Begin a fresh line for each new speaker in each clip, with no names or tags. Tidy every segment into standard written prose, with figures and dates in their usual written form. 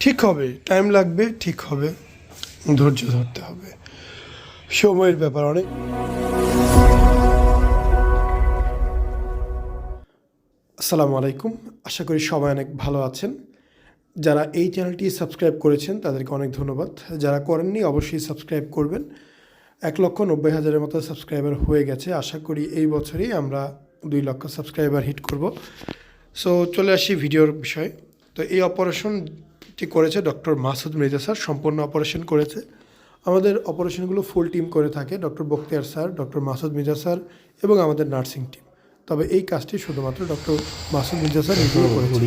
ঠিক হবে, টাইম লাগবে, ঠিক হবে, ধৈর্য ধরতে হবে, সময়ের ব্যাপার অনেক। আসসালামু আলাইকুম, আশা করি সবাই অনেক ভালো আছেন। যারা এই চ্যানেলটি সাবস্ক্রাইব করেছেন তাদেরকে অনেক ধন্যবাদ। যারা করেননি অবশ্যই সাবস্ক্রাইব করবেন। 1,90,000-এর মতো সাবস্ক্রাইবার হয়ে গেছে। আশা করি এই বছরেই আমরা 2 লক্ষ সাবস্ক্রাইবার হিট করব। সো চলে আসি ভিডিওর বিষয়ে। তো এই অপারেশনটি করেছে ডক্টর মাসুদ মির্জা স্যার, সম্পূর্ণ অপারেশন করেছে। আমাদের অপারেশনগুলো ফুল টিম করে থাকে, doctor Bakhtiar sir, doctor Masud Mirza sir এবং আমাদের নার্সিং টিম। তবে এই কাজটি শুধুমাত্র ডক্টর মাসুদ মির্জা স্যার নিজেই করেছে।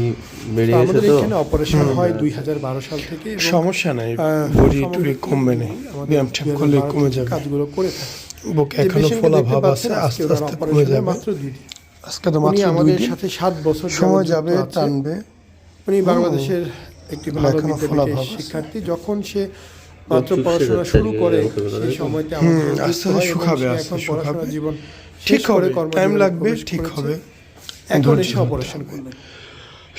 আমাদের এখানে অপারেশন হয় 2012 সাল থেকে। সমস্যা নাই, বডি টুরি কমবে না, ব্যায়াম ঠিক করলে কমে যাবে। কাজগুলো করে থাকে। বুকে এখনো ফোলা ভাব আছে, আস্তে আস্তে কমে যাবে। মাত্র 2 দিন। আজকে তো মাত্র আমাদের সাথে 7 বছর সময় যাবে, টানবে। উনি বাংলাদেশের একটি ভালো বিদ্যালয়ের শিক্ষার্থী। যখন সে মাত্র পড়াশোনা শুরু করে সেই সময়তে আমাদের আস্তে আস্তে শুকাবে, এখন পড়াশোনা জীবন ঠিক হবে, টাইম লাগবে, ঠিক হবে। এখন এসে অপারেশন করলেন।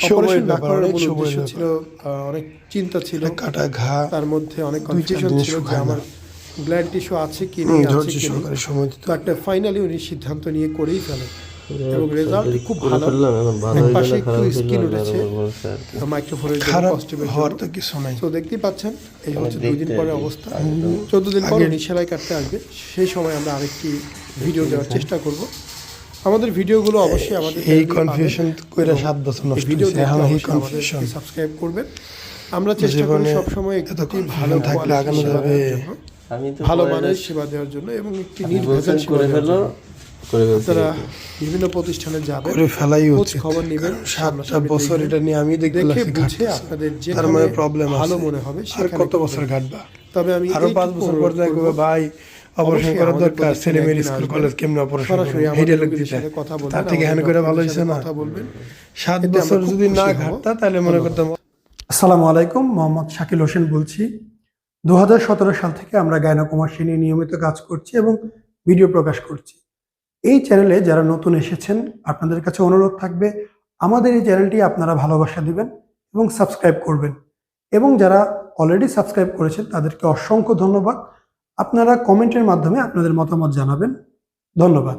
অপারেশন না করার মূল উদ্দেশ্য ছিল, অনেক চিন্তা ছিল, কাটা ঘা, তার মধ্যে অনেক কনফিউশন ছিল যে আমার ব্লাড টিস্যু আছে কি নেই, আছে কি নেই। বাট ফাইনালি উনি সিদ্ধান্ত নিয়ে করেই ফেলেন এবং রেজাল্ট খুব ভালো। একপাশে একটু স্কিন উঠেছে, মাইক্রোফোনের জন্য কস্টিউমের হওয়ার তো কিছু নাই। তো দেখতেই পাচ্ছেন, এই হচ্ছে 2 দিন পরে অবস্থা। 14 দিন পর উনি সেলাই কাটতে আসবে, সেই সময় আমরা আরেকটি ভিডিও দেওয়ার চেষ্টা করব। আমাদের ভিডিওগুলো অবশ্যই আমাদের এই কনফিউশন কইরা 7 বছর নষ্ট হইছে, এখন এই কনফিউশন সাবস্ক্রাইব করবেন। আমরা চেষ্টা করি সব সময় একটু ভালো থাকলে আগানো যাবে, ভালো মানের সেবা দেওয়ার জন্য এবং একটি নির্ভেজাল সেবা দেওয়ার জন্য। আপনারা বিভিন্ন প্রতিষ্ঠানে যাবেন, করে ফেলাই উচিত, খবর নেবেন। 7 বছর এটা নিয়ে আমি দেখে বুঝে আপনাদের যে প্রবলেম ভালো মনে হবে আর কত বছর ঘাটবা। তবে আমি আরো 5 বছর পর দেখব ভাই অপারেশন করার দরকার, ছেলে মেয়ে স্কুল কলেজ কেমন অপারেশন করে ভিডিও লোক দিতে, তার থেকে হ্যান করে ভালো হইছে না। 7 বছর যদি না ঘাটতা তাহলে মনে করতাম।
আসসালামু আলাইকুম, মোহাম্মদ শাকিল হোসেন বলছি। 2017 সাল থেকে আমরা গাইনোকমার্সি নিয়ে নিয়মিত কাজ করছি এবং ভিডিও প্রকাশ করছি। এই চ্যানেলে যারা নতুন এসেছেন আপনাদের কাছে অনুরোধ থাকবে আমাদের এই চ্যানেলটি আপনারা ভালোবাসা দিবেন এবং সাবস্ক্রাইব করবেন। এবং যারা অলরেডি সাবস্ক্রাইব করেছেন তাদেরকে অসংখ্য ধন্যবাদ। আপনারা কমেন্টের মাধ্যমে আপনাদের মতামত জানাবেন। ধন্যবাদ।